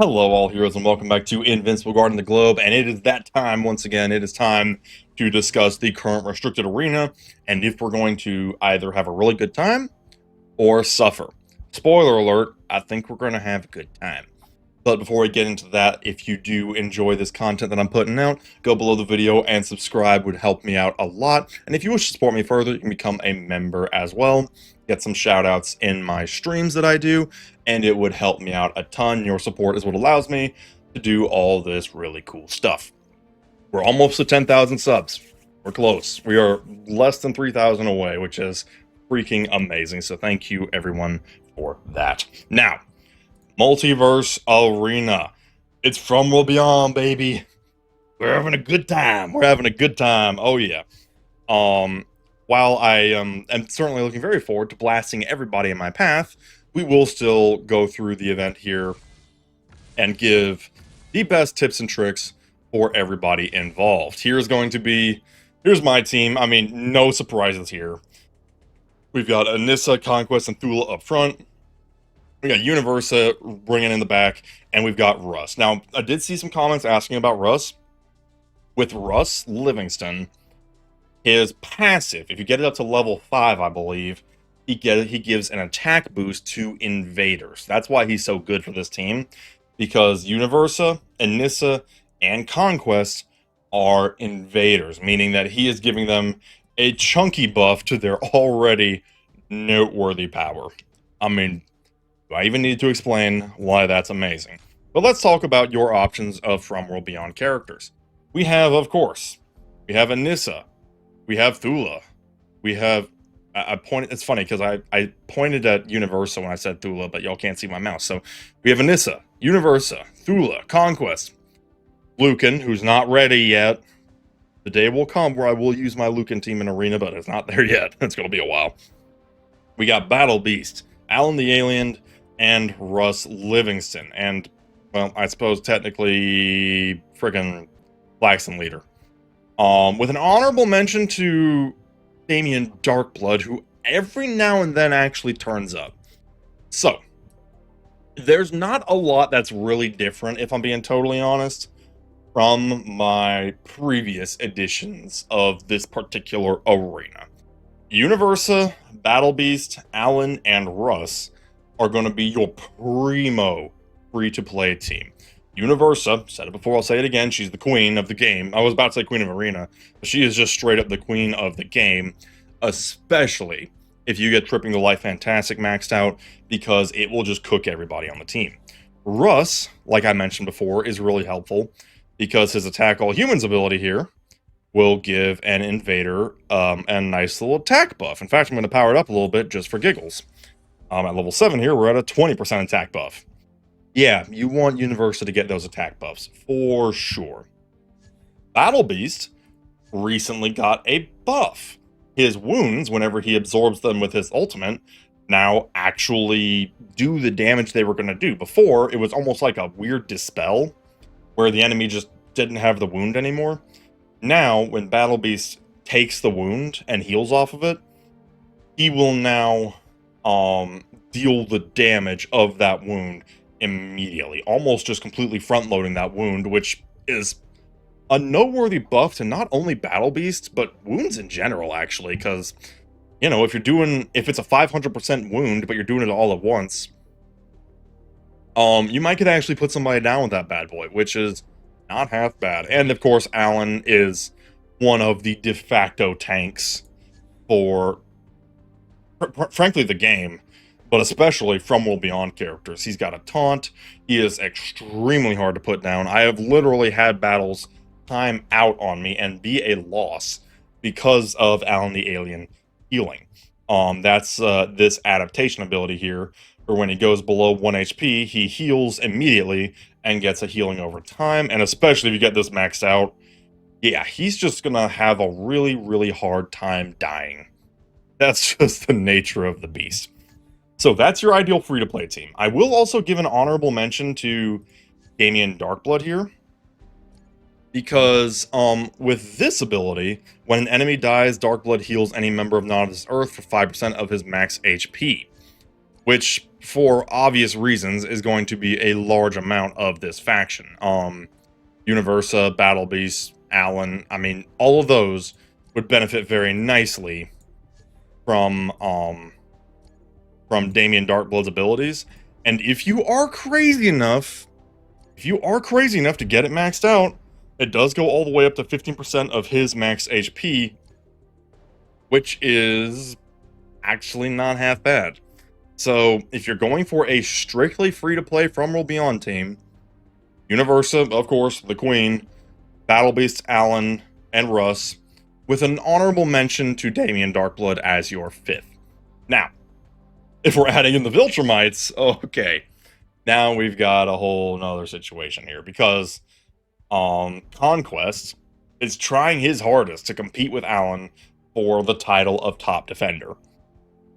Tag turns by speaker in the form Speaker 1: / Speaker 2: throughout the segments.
Speaker 1: Hello, all heroes, and welcome back to Invincible Guarding the Globe. And it is that time, once again, it is time to discuss the current restricted arena and if we're going to either have a really good time or suffer. Spoiler alert, I think we're going to have a good time. But before we get into that, if you do enjoy this content that I'm putting out, go below the video and subscribe would help me out a lot. And if you wish to support me further, you can become a member as well. Get some shout outs in my streams that I do, and it would help me out a ton. Your support is what allows me to do all this really cool stuff. We're almost to 10,000 subs. We're close. We are less than 3,000 away, which is freaking amazing. So thank you everyone for that. Now, Multiverse Arena. It's from World Beyond, baby. We're having a good time. We're having a good time. Oh yeah. While I am certainly looking very forward to blasting everybody in my path, we will still go through the event here and give the best tips and tricks for everybody involved. Here's my team. I mean, no surprises here. We've got Anissa, Conquest, and Thula up front. We got Universa bringing in the back, and we've got Russ. Now, I did see some comments asking about Russ. With Russ Livingston, his passive, if you get it up to level 5, I believe, he gives an attack boost to invaders. That's why he's so good for this team, because Universa, Anissa, and Conquest are invaders, meaning that he is giving them a chunky buff to their already noteworthy power. I mean, do I even need to explain why that's amazing? But let's talk about your options of From World Beyond characters. We have, of course, we have Anissa, we have Thula, we have, I pointed, it's funny because I pointed at Universa when I said Thula, but y'all can't see my mouse. So we have Anissa, Universa, Thula, Conquest, Lucan, who's not ready yet. The day will come where I will use my Lucan team in Arena, but it's not there yet. It's going to be a while. We got Battle Beast, Alan the Alien, and Russ Livingston. And, well, I suppose technically friggin' Flaxen Leader. With an honorable mention to Damien Darkblood, who every now and then actually turns up. So, there's not a lot that's really different, if I'm being totally honest, from my previous editions of this particular arena. Universa, Battle Beast, Alan, and Russ are going to be your primo free-to-play team. Universa, said it before, I'll say it again, she's the queen of the game. I was about to say queen of arena, but she is just straight up the queen of the game, especially if you get Tripping the Life Fantastic maxed out, because it will just cook everybody on the team. Russ, like I mentioned before, is really helpful, because his Attack All Humans ability here will give an invader a nice little attack buff. In fact, I'm going to power it up a little bit just for giggles. At level 7 here, we're at a 20% attack buff. Yeah, you want Universa to get those attack buffs, for sure. Battle Beast recently got a buff. His wounds, whenever he absorbs them with his ultimate, now actually do the damage they were going to do. Before, it was almost like a weird dispel, where the enemy just didn't have the wound anymore. Now, when Battle Beast takes the wound and heals off of it, he will now deal the damage of that wound immediately, almost just completely front-loading that wound, which is a noteworthy buff to not only Battle Beasts, but wounds in general, actually, because, you know, if it's a 500% wound, but you're doing it all at once, you might could actually put somebody down with that bad boy, which is not half bad. And, of course, Alan is one of the de facto tanks for, frankly, the game, but especially From World Beyond characters. He's got a taunt. He is extremely hard to put down. I have literally had battles time out on me and be a loss because of Alan the Alien healing. That's this adaptation ability here, where when he goes below 1 HP, he heals immediately and gets a healing over time. And especially if you get this maxed out, yeah, he's just gonna have a really, really hard time dying. That's just the nature of the beast. So that's your ideal free-to-play team. I will also give an honorable mention to Damien Darkblood here, because with this ability, when an enemy dies, Darkblood heals any member of Not of this Earth for 5% of his max HP. which, for obvious reasons, is going to be a large amount of this faction. Universa, Battle Beast, Alan, I mean, all of those would benefit very nicely from Damien Darkblood's abilities. And if you are crazy enough to get it maxed out, it does go all the way up to 15% of his max HP, which is actually not half bad. So if you're going for a strictly free-to-play From World Beyond team, Universa, of course, the Queen, Battle Beast, Alan, and Russ, with an honorable mention to Damien Darkblood as your 5th. Now, if we're adding in the Viltrumites, okay, now we've got a whole nother situation here, because Conquest is trying his hardest to compete with Alan for the title of top defender.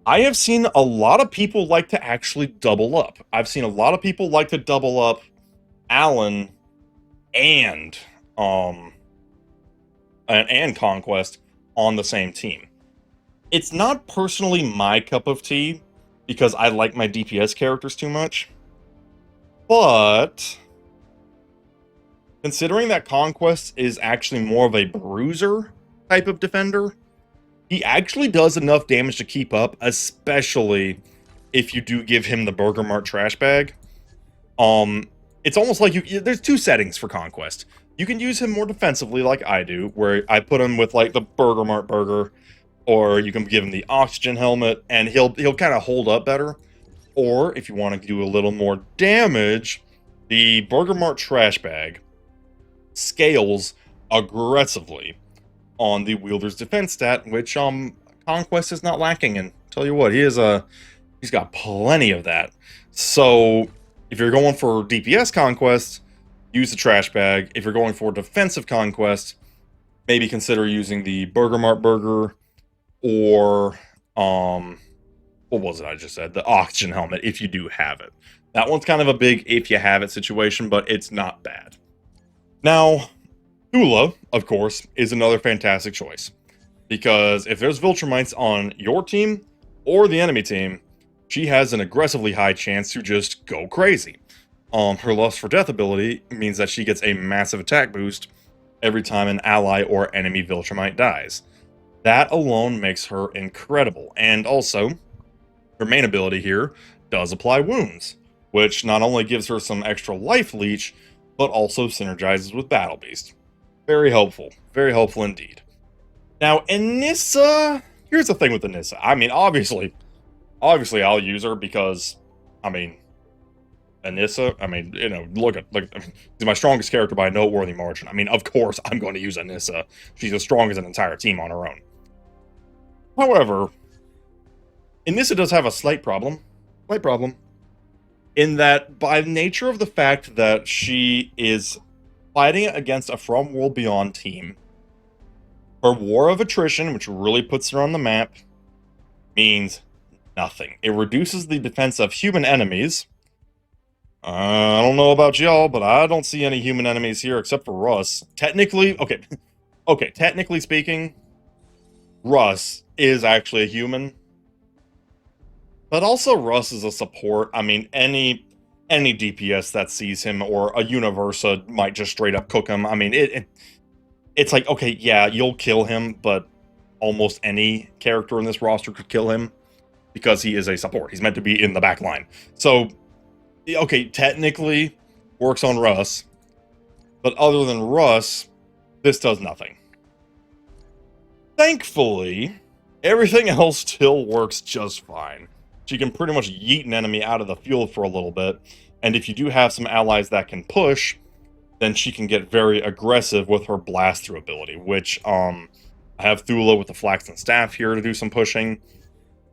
Speaker 1: I have seen a lot of people like to actually double up. I've seen a lot of people like to double up Alan and Conquest on the same team. It's not personally my cup of tea, because I like my DPS characters too much. But considering that Conquest is actually more of a bruiser type of defender, he actually does enough damage to keep up, especially if you do give him the Burger Mart trash bag. It's almost like there's two settings for Conquest. You can use him more defensively like I do, where I put him with like the Burger Mart burger, or you can give him the oxygen helmet and he'll kind of hold up better. Or if you want to do a little more damage, the Burger Mart trash bag scales aggressively on the wielder's defense stat, which Conquest is not lacking in. Tell you what, he's got plenty of that. So if you're going for DPS Conquest, use the trash bag. If you're going for defensive Conquest, maybe consider using the Burger Mart burger, or what was it I just said? The oxygen helmet, if you do have it. That one's kind of a big if you have it situation, but it's not bad. Now, Tula, of course, is another fantastic choice, because if there's Viltrumites on your team or the enemy team, she has an aggressively high chance to just go crazy. Her Lust for Death ability means that she gets a massive attack boost every time an ally or enemy Viltrumite dies. That alone makes her incredible, and also, her main ability here does apply wounds, which not only gives her some extra life leech, but also synergizes with Battle Beast. Very helpful indeed. Now, Anissa, here's the thing with Anissa. I mean, obviously I'll use her because, I mean, Anissa, I mean, you know, look at, she's my strongest character by a noteworthy margin. I mean, of course I'm going to use Anissa. She's as strong as an entire team on her own. However, Anissa does have a slight problem, in that by nature of the fact that she is fighting against a From World Beyond team, her War of Attrition, which really puts her on the map, means nothing. It reduces the defense of human enemies. I don't know about y'all, but I don't see any human enemies here except for Russ. Technically, okay, technically speaking, Russ is actually a human. But also Russ is a support. I mean, any DPS that sees him, or a Universa, might just straight up cook him. I mean, it's like, okay, yeah, you'll kill him, but almost any character in this roster could kill him, because he is a support. He's meant to be in the back line. So, okay, technically works on Russ, but other than Russ, this does nothing. Thankfully, everything else still works just fine. She can pretty much yeet an enemy out of the field for a little bit, and if you do have some allies that can push, then she can get very aggressive with her blast through ability, which I have Thula with the Flaxen Staff here to do some pushing,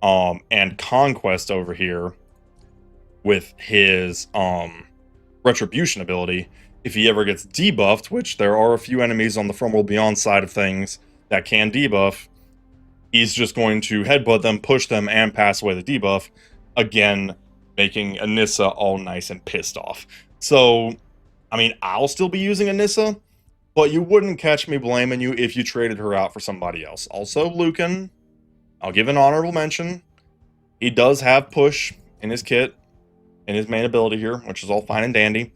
Speaker 1: and Conquest over here with his Retribution ability. If he ever gets debuffed, which there are a few enemies on the From World Beyond side of things that can debuff, he's just going to headbutt them, push them, and pass away the debuff, again, making Anissa all nice and pissed off. So, I mean, I'll still be using Anissa, but you wouldn't catch me blaming you if you traded her out for somebody else. Also, Lucan, I'll give an honorable mention. He does have push in his kit, in his main ability here, which is all fine and dandy.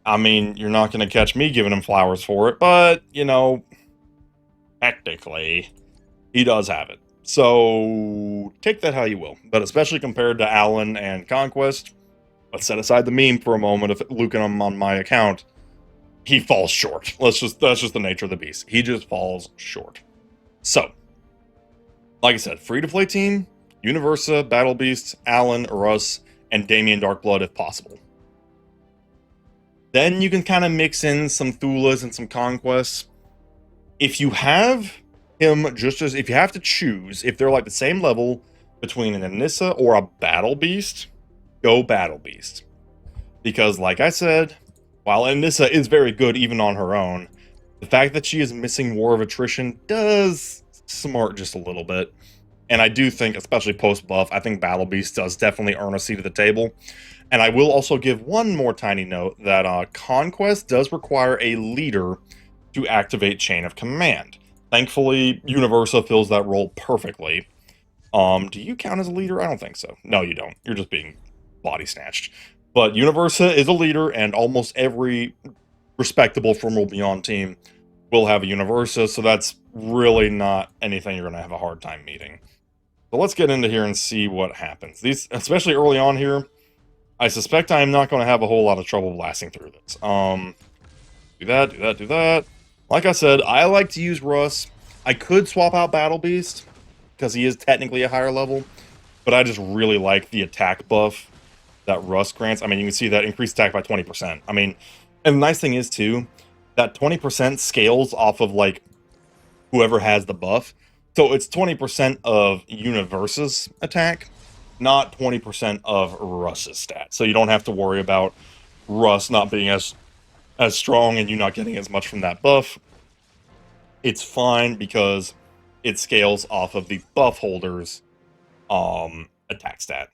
Speaker 1: I mean, you're not going to catch me giving him flowers for it, but, you know, technically, he does have it. So, take that how you will. But especially compared to Alan and Conquest, let's set aside the meme for a moment of Luke and him on my account. He falls short. That's just the nature of the beast. He just falls short. So, like I said, free-to-play team, Universa, Battle Beast, Alan, Russ, and Damien Darkblood if possible. Then you can kind of mix in some Thulas and some Conquests. If you have him if you have to choose, if they're like the same level between an Anissa or a Battle Beast, go Battle Beast. Because like I said, while Anissa is very good even on her own, the fact that she is missing War of Attrition does smart just a little bit. And I do think, especially post-buff, I think Battle Beast does definitely earn a seat at the table. And I will also give one more tiny note that Conquest does require a leader to activate Chain of Command. Thankfully, Universa fills that role perfectly. Do you count as a leader? I don't think so. No, you don't. You're just being body snatched. But Universa is a leader, and almost every respectable From World Beyond team will have a Universa, so that's really not anything you're going to have a hard time meeting. So let's get into here and see what happens. These, especially early on here, I suspect I am not going to have a whole lot of trouble blasting through this. Do that. Like I said, I like to use Russ. I could swap out Battle Beast, because he is technically a higher level, but I just really like the attack buff that Russ grants. I mean, you can see that increased attack by 20%. I mean, and the nice thing is, too, that 20% scales off of, like, whoever has the buff. So it's 20% of Universa's attack, not 20% of Russ's stat. So you don't have to worry about Russ not being as strong and you not getting as much from that buff. It's fine because it scales off of the buff holder's attack stat.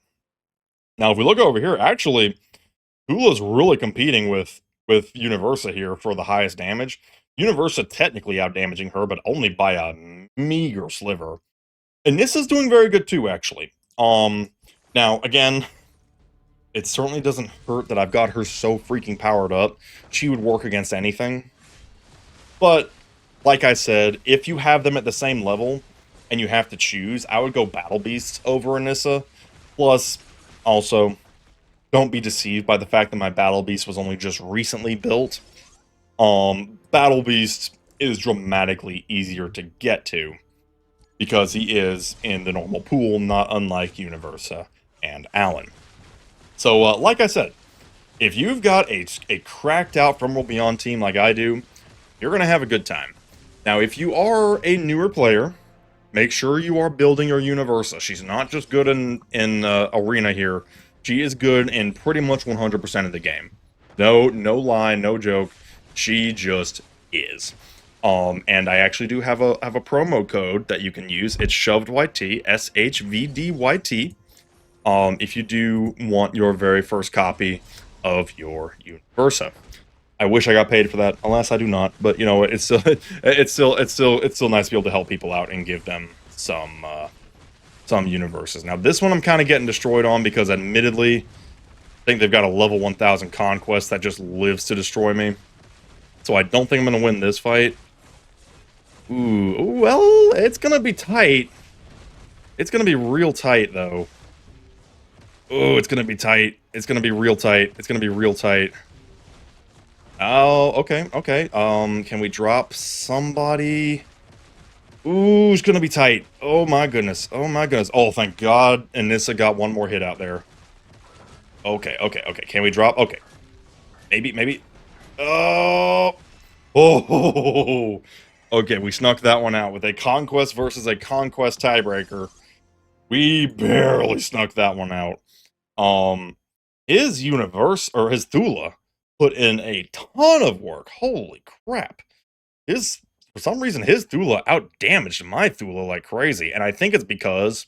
Speaker 1: Now, if we look over here, actually, Hula's really competing with Universa here for the highest damage. Universa technically outdamaging her, but only by a meager sliver. And this is doing very good too, actually. Now, again, it certainly doesn't hurt that I've got her so freaking powered up. She would work against anything. But, like I said, if you have them at the same level, and you have to choose, I would go Battle Beasts over Anissa. Plus, also, don't be deceived by the fact that my Battle Beast was only just recently built. Battle Beast is dramatically easier to get to, because he is in the normal pool, not unlike Universa and Alan. So, like I said, if you've got a cracked out From World Beyond team like I do, you're going to have a good time. Now, if you are a newer player, make sure you are building your Universa. She's not just good in Arena here. She is good in pretty much 100% of the game. No lie, no joke. She just is. And I actually do have a promo code that you can use. It's ShovedYT, SHVDYT. If you do want your very first copy of your Universa. I wish I got paid for that. Alas, I do not. But you know, it's still it's still nice to be able to help people out and give them some Universas. Now, this one I'm kind of getting destroyed on because, admittedly, I think they've got a level 1000 Conquest that just lives to destroy me. So I don't think I'm going to win this fight. Ooh, well, it's going to be tight. It's going to be real tight, though. Oh, it's going to be tight. It's going to be real tight. It's going to be real tight. Oh, okay. Can we drop somebody? Ooh, it's going to be tight. Oh, my goodness. Oh, thank God Anissa got one more hit out there. Okay. Can we drop? Okay. Maybe. Oh. Okay, we snuck that one out with a Conquest versus a Conquest tiebreaker. We barely snuck that one out. His Thula put in a ton of work. Holy crap. For some reason, his Thula outdamaged my Thula like crazy. And I think it's because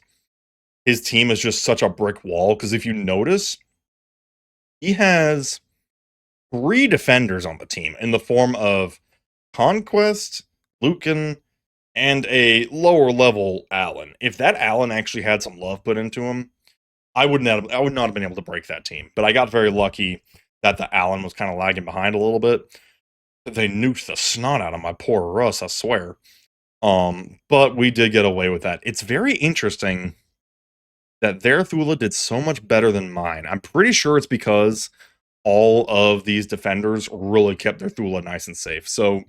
Speaker 1: his team is just such a brick wall. Because if you notice, he has 3 defenders on the team in the form of Conquest, Lucan, and a lower level Alan. If that Alan actually had some love put into him, I would not have been able to break that team. But I got very lucky that the Allen was kind of lagging behind a little bit. They nuked the snot out of my poor Russ, I swear. But we did get away with that. It's very interesting that their Thula did so much better than mine. I'm pretty sure it's because all of these defenders really kept their Thula nice and safe. So,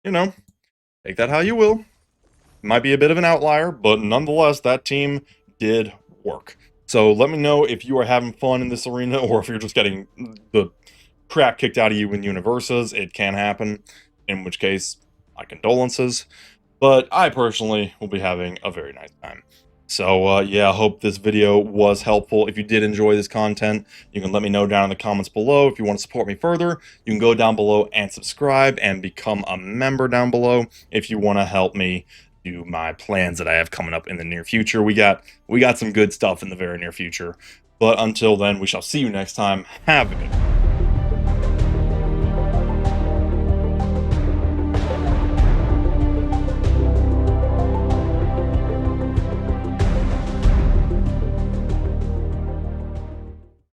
Speaker 1: you know, take that how you will. Might be a bit of an outlier, but nonetheless, that team did work. So let me know if you are having fun in this arena or if you're just getting the crap kicked out of you in Universas. It can happen, in which case, my condolences. But I personally will be having a very nice time. So yeah, I hope this video was helpful. If you did enjoy this content, you can let me know down in the comments below. If you want to support me further, you can go down below and subscribe and become a member down below if you want to help me do my plans that I have coming up in the near future. We got some good stuff in the very near future. But until then, we shall see you next time. Have a good one.